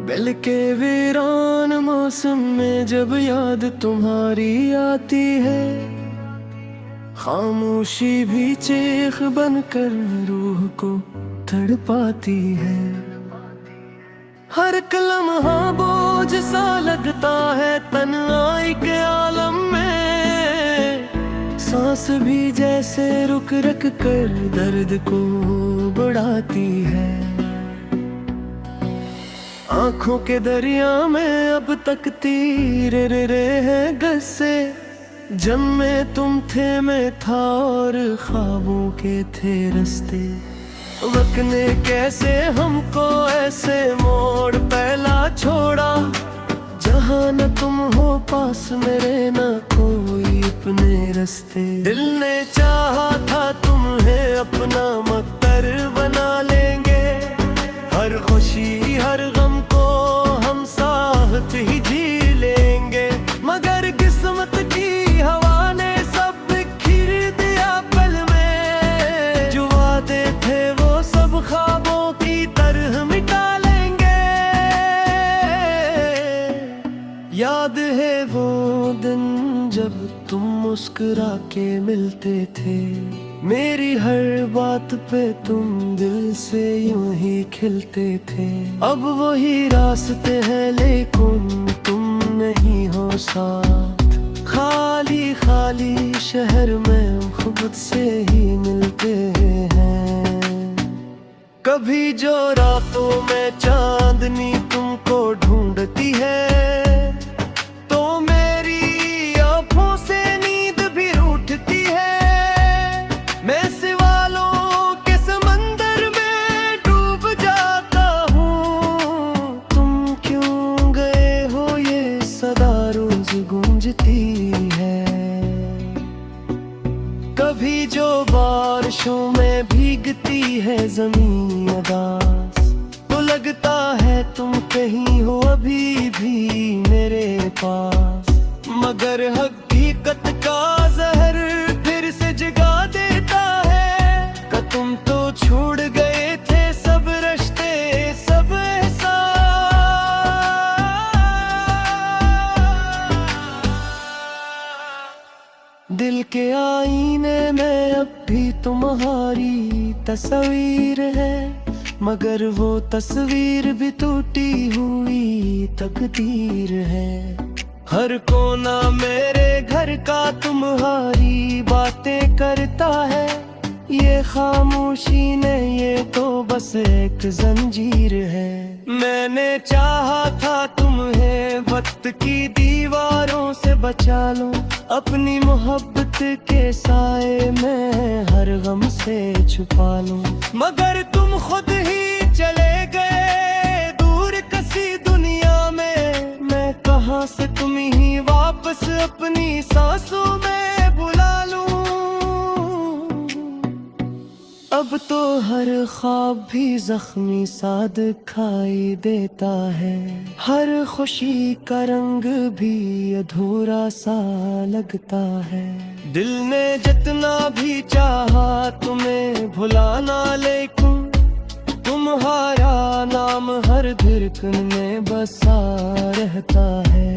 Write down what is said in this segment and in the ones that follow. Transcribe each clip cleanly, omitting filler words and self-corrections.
दिल के वीरान मौसम में जब याद तुम्हारी आती है, खामोशी भी चीख बनकर रूह को तड़पाती है। हर लम्हा बोझ सा लगता है तन्हाई के आलम में, सांस भी जैसे रुक रुक कर दर्द को बढ़ाती है। आंखों के दरिया में अब तक तीर रे हैं गस्से, जन्मे तुम थे मैं था और ख्वाबों के थे रास्ते। वक्त ने कैसे हमको ऐसे मोड़ पहला छोड़ा, जहाँ न तुम हो पास मेरे न कोई अपने रास्ते। दिल ने चाहा था तुम्हें अपना मक्तर बना लेंगे, हर खुशी हर गम को हम साथ ही जी लेंगे। मगर किस्मत की हवा ने सब बिखेर दिया पल में, जो वादे थे वो सब ख्वाबों की तरह मिटा लेंगे। याद है वो दिन जब तुम मुस्कुरा के मिलते थे, मेरी हर बात पे तुम दिल से यूं ही खिलते थे। अब वही रास्ते हैं लेकिन तुम नहीं हो साथ, खाली खाली शहर में खुद से ही मिलते हैं। कभी जो रातों में चांदनी तुमको ढूंढती है, तो मेरी आँखों से नींद भी रूठती है। मैं सवालों के समंदर में डूब जाता हूँ, तुम क्यों गए हो ये सदा रोज गूंजती है। कभी जो बारिशों में भीगती है ज़मीन उदास, तो लगता है तुम कहीं हो अभी भी मेरे पास। मगर हकीकत का जहर फिर से जगा देता है, कि तुम तो छोड़ गए थे सब रिश्ते सब एहसास। दिल के आईने में अब भी तुम्हारी तस्वीर है, मगर वो तस्वीर भी टूटी हुई तकदीर है। हर कोना मेरे घर का तुम्हारी बातें करता है, ये खामोशी ने ये तो बस एक जंजीर है। मैंने चाहा था तुम्हें वक्त की दीवारों से बचा लूं, अपनी मोहब्बत के साए में हर गम से छुपा लूं। मगर तुम खुद ही चले गए दूर किसी दुनिया में, मैं कहाँ से तुम ही वापस अपनी सांसों में बुला लूं। अब तो हर ख्वाब भी जख्मी सा दिखाई देता है, हर खुशी का रंग भी अधूरा सा लगता है। दिल ने जितना भी चाहा तुम्हें भुलाना, लेकिन तुम्हारा नाम हर धड़कन में बसा रहता है।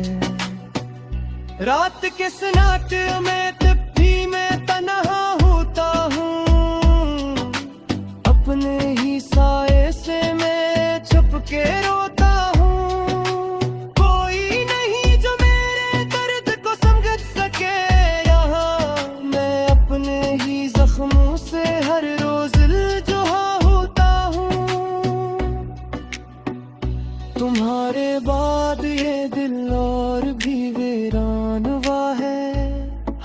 रात के सन्नाटे में तब भी मैं तन्हा होता हूँ, अपने ही साए से मैं छुप के रोता हूँ। कोई नहीं जो मेरे दर्द को समझ सके यहाँ, मैं अपने ही जख्मों से हर रोज इल्तिजा होता हूँ। तुम्हारे बाद ये दिल और भी वीरान हुआ है,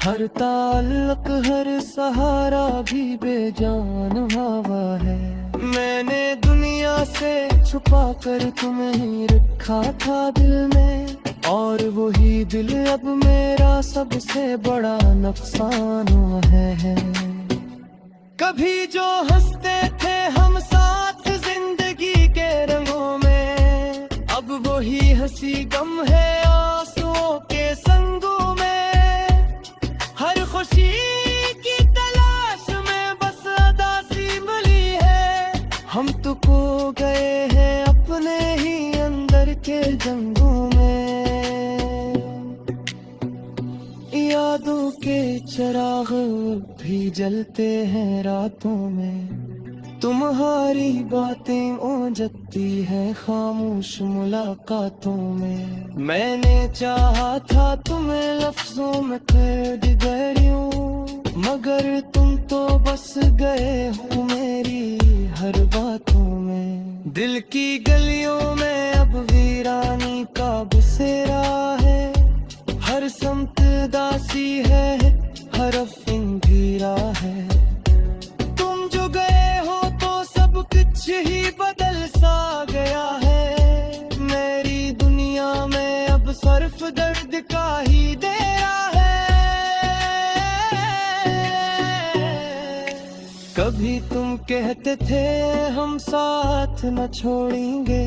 हर ताल्लुक हर सहारा भी बेजान हवा है। मैंने दुनिया से छुपा कर तुम्हें ही रखा था दिल में, और वही दिल अब मेरा सबसे बड़ा नुकसान हुआ है। कभी जो हंसते थे हम साथ जिंदगी के रंगों में, अब वही हंसी गम है आंसुओं के संगों में। हर खुशी की तलाश में चिराग भी जलते हैं रातों में। तुम्हारी बातें ओंजती है खामोश मुलाकातों में। मैंने चाहा था तुम्हें लफ्जों में कैद कर यूं, मगर तुम तो बस गए हो मेरी हर बातों में। दिल की गलियों में अब वीरानी का बसेरा है, हर समत दासी है, हर अंधेरा है। तुम जो गए हो तो सब कुछ ही बदल सा गया है। मेरी दुनिया में अब सिर्फ दर्द का ही डेरा है। कभी तुम कहते थे हम साथ न छोड़ेंगे,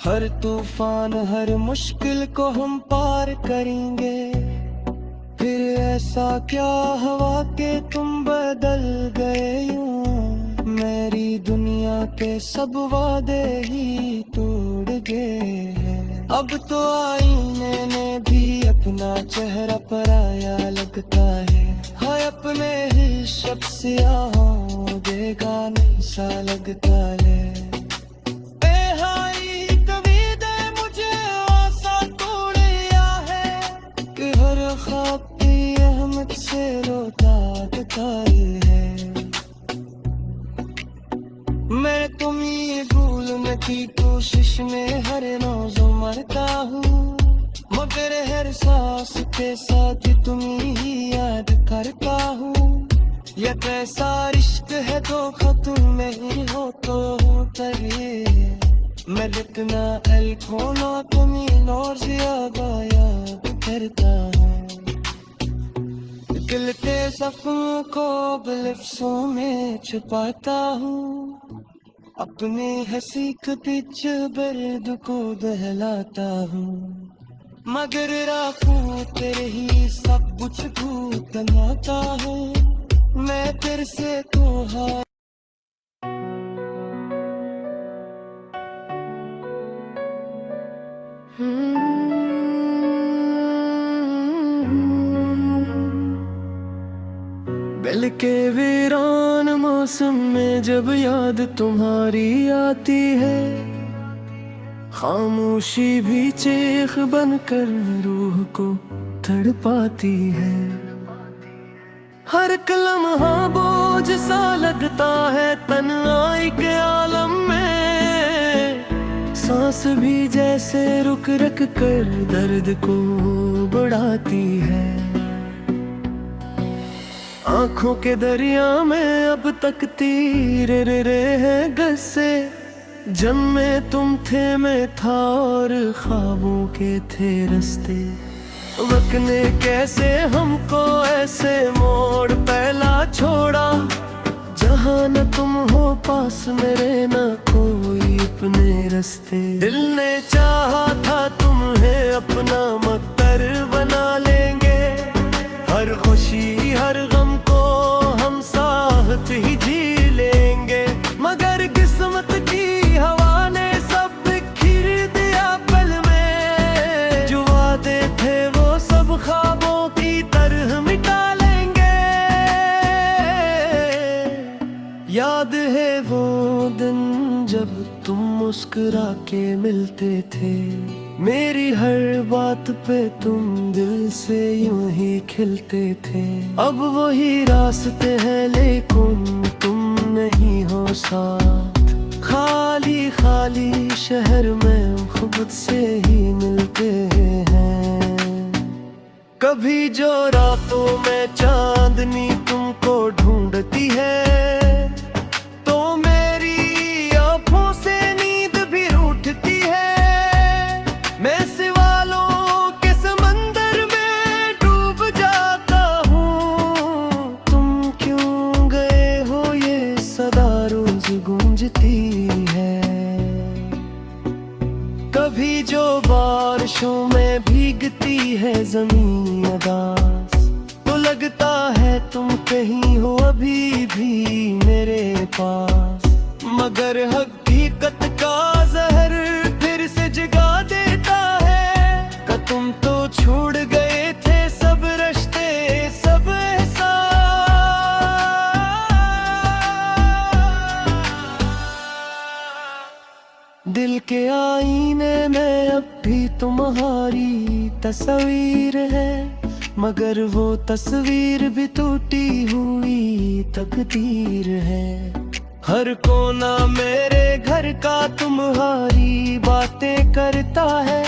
हर तूफान हर मुश्किल को हम पार करेंगे। फिर ऐसा क्या हुआ कि तुम बदल गए यूं, मेरी दुनिया के सब वादे ही तोड़ गए हैं। अब तो आईने ने भी अपना चेहरा पराया लगता है, हाय अपने ही शख्स यहाँ देगा नहीं सा लगता है। ख्वाब की अहमद से रोता है। मैं तुम्हें भूलने की कोशिश में हर रोज मरता हूँ, मगर हर सांस के साथ तुम्हें ही याद करता हूँ। यह कैसा रिश्क है धोखा तुम नहीं हो तो तरे। मैं लिखना अल खोना तुम्हें और ज्यादा याद करता हूँ। दिल के जख्म को लफ्ज़ों में छुपाता हूँ, अपने हंसी के बीच दर्द को बहलाता हूँ। मगर राखूं तेरे ही सब कुछ भूत नाता हूँ, मैं तेरे से तो हार। दिल के वीरान मौसम में जब याद तुम्हारी आती है, खामोशी भी चीख बनकर रूह को तड़पाती है। हर लम्हा बोझ सा लगता है तन्हाई के आलम में, सांस भी जैसे रुक रुक कर दर्द को बढ़ाती है। आंखों के दरिया में अब तक तीर रे है गस्से, जन्मे तुम थे मैं था और ख्वाबों के थे रास्ते। वक्त ने कैसे हमको ऐसे मोड़ पहला छोड़ा, जहाँ न तुम हो पास मेरे न कोई अपने रास्ते। दिल ने चाहा था तुम्हें अपना मक्तर बना लेंगे, हर खुशी हर गम को हम साथ ही जी लेंगे। मगर किस्मत की हवा ने सब बिखेर दिया पल में, जो वादे थे वो सब ख्वाबों की तरह मिटा लेंगे। याद है वो दिन जब तुम मुस्कुरा के मिलते थे, मेरी हर बात पे तुम दिल से यूं ही खिलते थे। अब वही रास्ते हैं लेकिन तुम नहीं हो साथ, खाली खाली शहर में खुद से ही मिलते हैं। कभी जो रातों में चांदनी तुमको ढूंढती है, तो मेरी आंखों से नींद भी रूठती है। मैं सवालों के समंदर में डूब जाता हूँ, तुम क्यों गए हो ये सदा रोज गूंजती है। कभी जो बारिशों में भीगती है ज़मीन अदास, तो लगता है तुम कहीं हो अभी भी मेरे पास। मगर हकीकत का जहर फिर से जगा देता है, कि तुम तो छोड़ गए थे सब रिश्ते। तुम्हारी तस्वीर है, मगर वो तस्वीर भी टूटी हुई तकदीर है। हर कोना मेरे घर का तुम्हारी बातें करता है,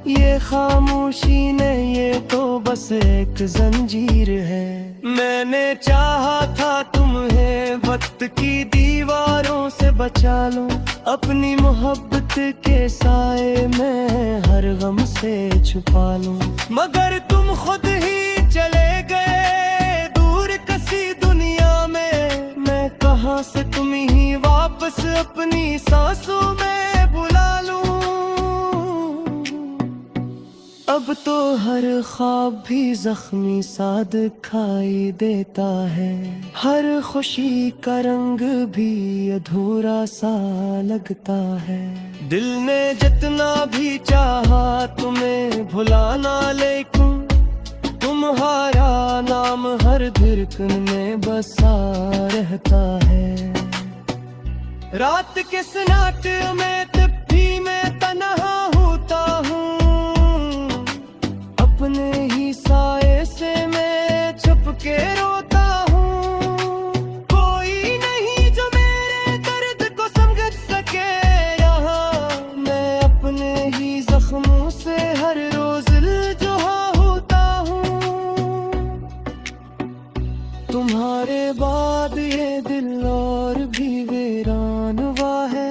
ये खामोशी ने ये तो बस एक जंजीर है। मैंने चाहा था तुम्हें वक्त की दीवारों से बचा लूं, अपनी मोहब्बत के साए में हर गम से छुपा लूं, मगर तुम खुद ही चले गए दूर किसी दुनिया में। मैं कहां से तुम ही वापस अपनी सांसों में बुला लूं। अब तो हर ख्वाब भी जख्मी सा दिखाई देता है, हर खुशी का रंग भी अधूरा सा लगता है। दिल ने जितना भी चाहा तुम्हें भुलाना, लेकिन तुम्हारा नाम हर धड़कन में बसा रहता है। रात के सन्नाटे में तब भी मैं तन्हा होता हूँ, अपने ही साए से मैं छुप के रोता हूँ। कोई नहीं जो मेरे दर्द को समझ सके यहाँ, मैं अपने ही जख्मों से हर रोज इल्तिजा होता हूँ। तुम्हारे बाद ये दिल और भी वीरान हुआ है,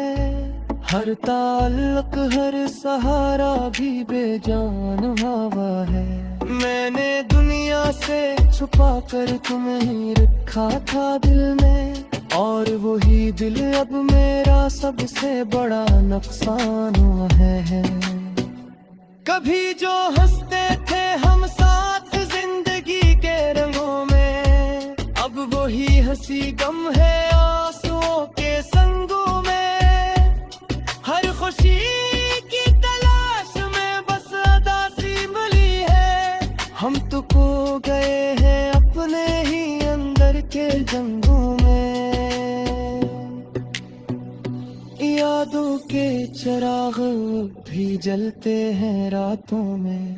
हर ताल्लुक हर सहारा भी बेजान हुआ है। मैंने दुनिया से छुपा कर तुम्हें रखा था दिल में, और वही दिल अब मेरा सबसे बड़ा नुकसान हुआ है। कभी जो हंसते थे हम साथ जिंदगी के रंगों में, अब वही हंसी गम है आंसुओं के संगों में। हर खुशी की तलाश में बस अदासी मिली है, हम तो खो गए हैं अपने ही अंदर के जंगों में। यादों के चिराग भी जलते हैं रातों में,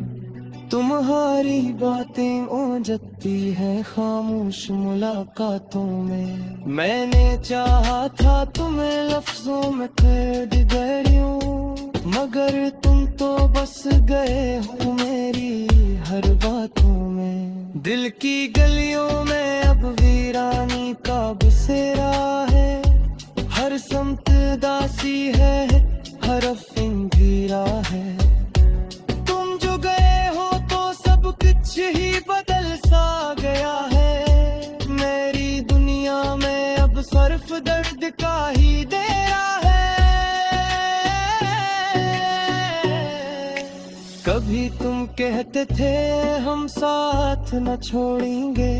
तुम्हारी बातें ओंजती है खामोश मुलाकातों में। मैंने चाहा था तुम्हें लफ्जों में कैद गलियों, मगर तुम तो बस गए हो मेरी हर बातों में। दिल की गलियों में अब वीरानी का बसेरा है, हर समत दासी है, हर अंधेरा है। तुम जो गए हो तो सब कुछ ही बदल सा गया है, मेरी दुनिया में अब सिर्फ दर्द का ही डेरा है। कभी तुम कहते थे हम साथ न छोड़ेंगे,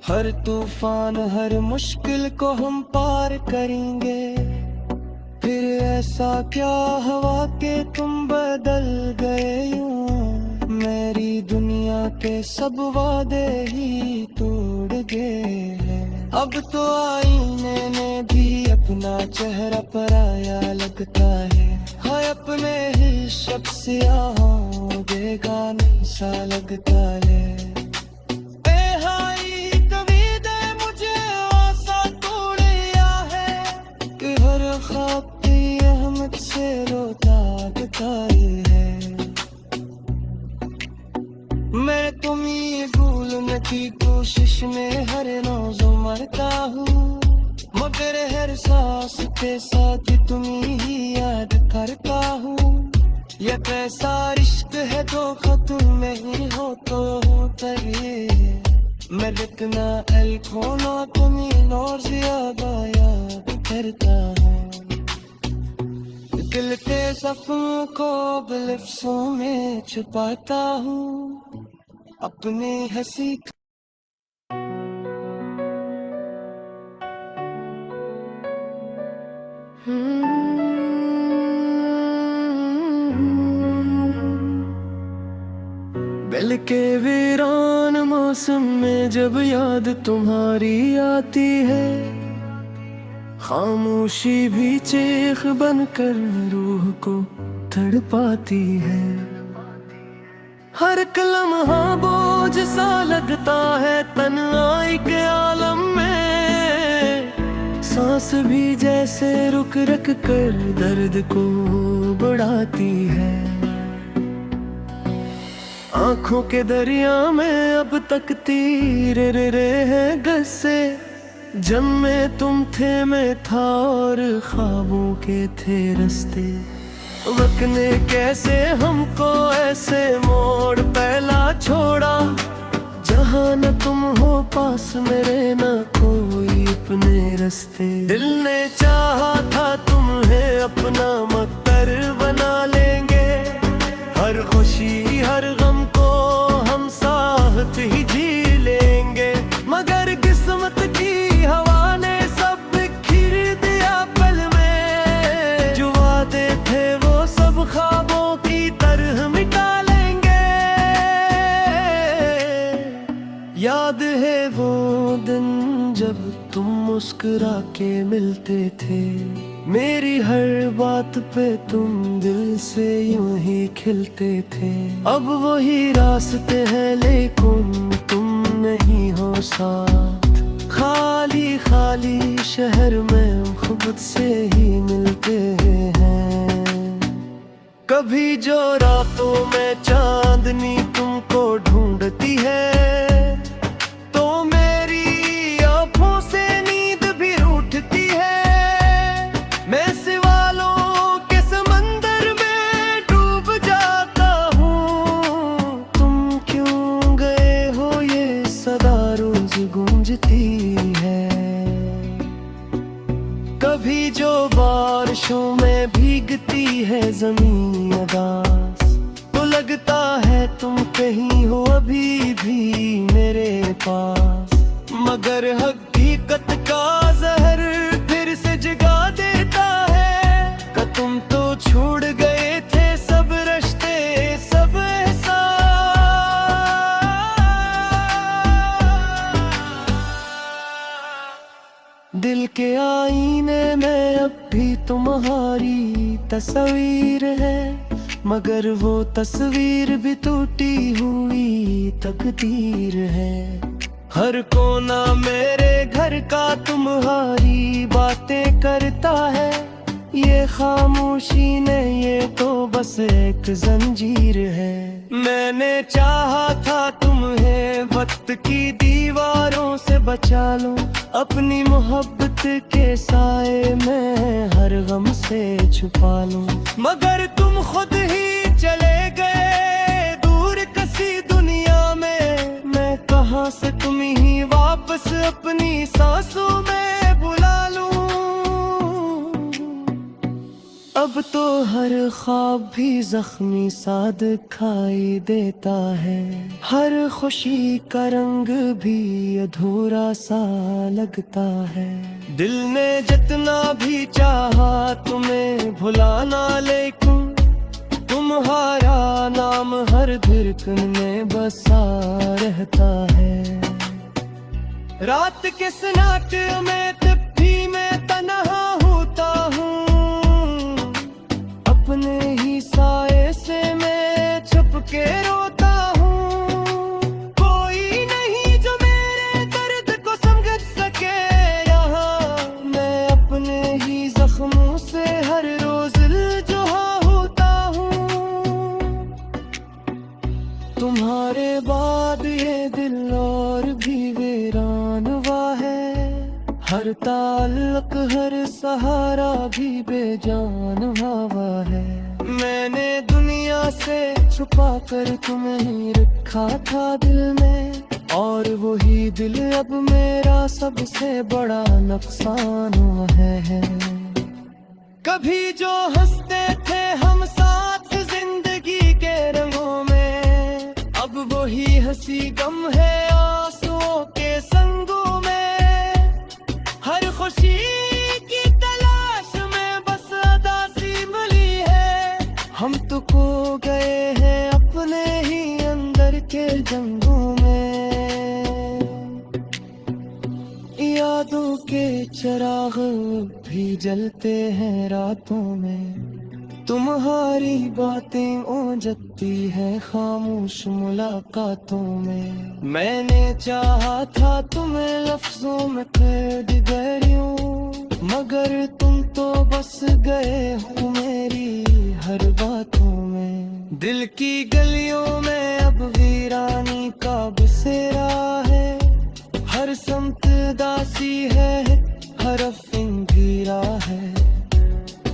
हर तूफान हर मुश्किल को हम पार करेंगे। फिर ऐसा क्या हुआ कि तुम बदल गए यूं, मेरी दुनिया के सब वादे ही तोड़ गए हैं। अब तो आईने ने भी अपना चेहरा पराया लगता है, हाय अपने ही शख्स यहाँ बेगानी सा लगता है। से रोता बताई है, मैं तुम्हें भूलने की कोशिश में हर रोज मरता हूँ, मगर हर सांस के साथ तुम्हें ही याद करता हूँ। ये कैसा रिश्क है धोखा तुम नहीं हो तो होता ये, मैं लिखना एल खोना तुम्हें और ज्यादा याद करता हूँ। दिल के जख्म को लफ्जों में छुपाता हूँ, अपनी हंसी दिल के वीरान मौसम में जब याद तुम्हारी आती है, खामोशी भी चीख बनकर रूह को तड़पाती है। हर लम्हा बोझ सा लगता है तन्हाई के आलम में। सांस भी जैसे रुक रुक कर दर्द को बढ़ाती है। आंखों के दरिया में अब तक तीर रे हैं गस्से। जब में तुम थे मैं था और ख्वाबों के थे रास्ते। वक्त ने कैसे हमको ऐसे मोड़ पहला छोड़ा, जहाँ न तुम हो पास मेरे न कोई अपने रास्ते। दिल ने चाहा था तुम्हें अपना मक्कर बना लेंगे। हर खुशी हर गम को हम साथ ही जी लेंगे। मगर किस्मत की हवा ने सब बिखेर दिया पल में। जो वादे थे वो सब ख्वाबों की तरह मिटा लेंगे। याद है वो दिन जब तुम मुस्कुरा के मिलते थे। मेरी हर बात पे तुम दिल से यूं ही खिलते थे। अब वही रास्ते हैं लेकिन तुम नहीं हो साथ। खाली खाली शहर में खुद से ही मिलते हैं। कभी जो रातों में चांदनी तुमको ढूंढती है, तो मेरी आँखों से नींद भी रूठती है। मैं सवालों के समंदर में डूब जाता हूँ। तुम क्यों गए हो ये सदा रोज गूंजती है। कभी जो बारिशों में भीगती है ज़मीन अदास, तो लगता है तुम कहीं हो अभी भी मेरे पास। मगर हकीकत का जहर फिर से जगा देता है कि तुम तो छोड़ गए थे सब रिश्ते सब एहसास। दिल के आईने में अब भी तुम्हारी तस्वीर है। मगर वो तस्वीर भी टूटी हुई तकदीर है। हर कोना मेरे घर का तुम्हारी बातें करता है। ये खामोशी ने ये तो बस एक जंजीर है। मैंने चाहा था तुम्हें वक्त की दीवारों से बचा लो। अपनी मोहब्बत के साए में हर गम से छुपा लो। मगर तुम खुद ही चले गए दूर किसी दुनिया में। मैं कहाँ से तुम ही वापस अपनी सांसों में बुला लूं। अब तो हर ख्वाब भी जख्मी सा दिखाई देता है। हर खुशी का रंग भी अधूरा सा लगता है। दिल ने जितना भी चाहा तुम्हें भुलाना, लेकिन तुम्हारा नाम हर धड़कन में बसा रहता है। रात के सन्नाटे में तब भी मैं तन्हा होता हूँ। अपने ही साए से मैं छुप के रोता हूँ। कोई नहीं जो मेरे दर्द को समझ सके यहाँ। मैं अपने ही जख्मों से हर रोज इल्तिजा होता हूँ। तुम्हारे बाद ये दिल और भी वीरान हुआ है। हर ताल्लुक हर सहारा भी बेजान हुआ है। मैंने दुनिया से छुपा कर तुम्हें रखा था दिल में। और वही दिल अब मेरा सबसे बड़ा नुकसान हुआ है। कभी जो हंसते थे हम साथ जिंदगी के रंगों में, अब वही हंसी गम है आंसुओं के संगों में। हर खुशी की तलाश में बस अदासी मिली है। हम तो खो गए हैं अपने ही अंदर के जंगों में। यादों के चिराग भी जलते हैं रातों में। तुम्हारी बातें ओंजती है खामोश मुलाकातों में। मैंने चाहा था तुम्हें लफ्जों में कैद करूं, मगर तुम तो बस गए हो मेरी हर बातों में। दिल की गलियों में अब वीरानी का बसेरा है, हर समत दासी है, हर फिंगीरा है।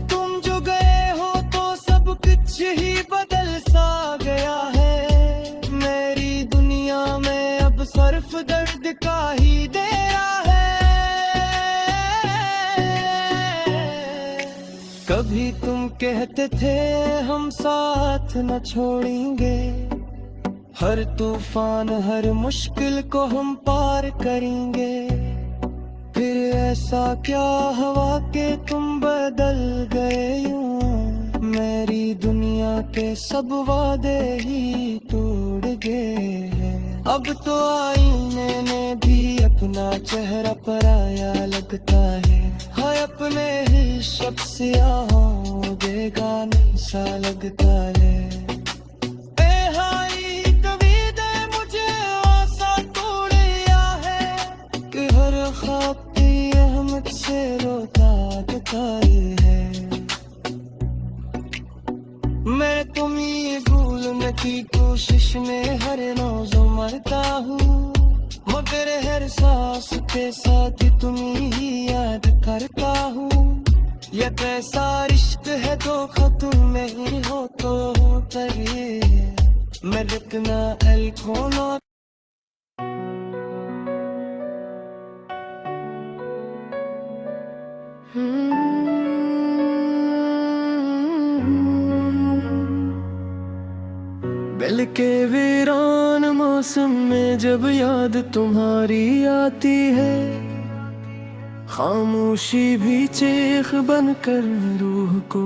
तुम जो गए हो तो सब कुछ ही बदल सा गया है, मेरी दुनिया में अब सिर्फ दर्द का ही डेरा है। कभी तुम कहते थे हम साथ न छोड़ेंगे, हर तूफान हर मुश्किल को हम पार करेंगे। फिर ऐसा क्या हुआ कि तुम बदल गए यूं, मेरी दुनिया के सब वादे ही तोड़ गए हैं। अब तो आईने ने भी अपना चेहरा पराया लगता है, हाय अपने ही शख्स सियाहों बेगाने सा लगता है। ख्वाब की अहमद से रोता दुखाई है, मैं तुम्हें भूलने की कोशिश में हर रोज मरता हूँ, मगर हर सांस के साथ तुम्हें ही याद करता हूँ। ये कैसा रिश्क है धोखा तुम नहीं हो तो होता ये, मैं रुकना अल खोना। दिल के वीरान मौसम में जब याद तुम्हारी आती है, खामोशी भी चीख बनकर रूह को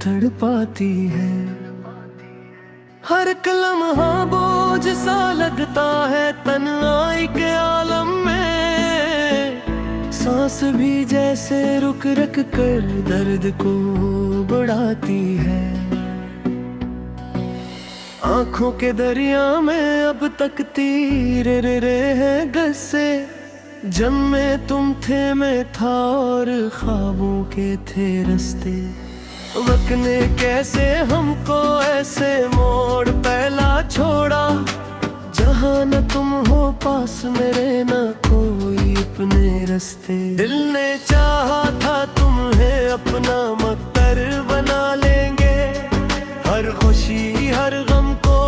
तड़पाती है। हर लम्हा बोझ सा लगता है तन्हाई के आलम में, सांस भी जैसे रुक रुक कर दर्द को बढ़ाती है। आंखों के दरिया में अब तक तीर रे है गस्से, जन्मे तुम थे मैं था और ख्वाबों के थे रास्ते। वक्त ने कैसे हमको ऐसे मोड़ पहला छोड़ा, जहाँ न तुम हो पास मेरे न कोई अपने रास्ते। दिल ने चाहा था तुम्हें अपना मक्तर बना लेंगे, हर खुशी हर गम को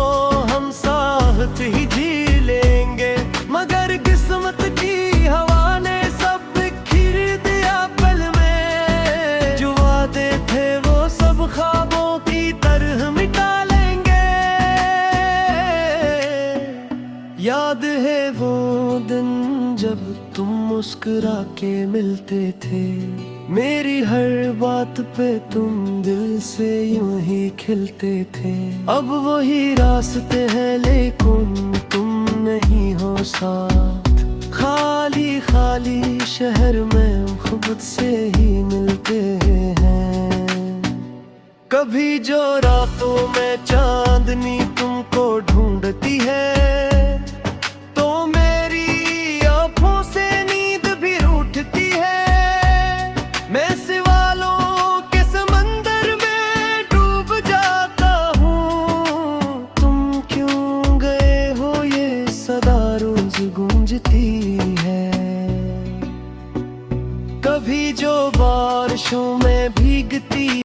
हम साथ ही जी लेंगे, मगर किस्मत की हवा ने सब बिखेर दिया पल में। जो वादे थे वो सब ख्वाबों की तरह मिटा लेंगे। याद है वो दिन जब तुम मुस्कुरा के मिलते थे, मेरी हर बात पे तुम दिल से यूं ही खिलते थे। अब वही रास्ते हैं लेकिन तुम नहीं हो साथ, खाली खाली शहर में खुद से ही मिलते हैं। कभी जो रातों में चांदनी तुमको ढूंढती है,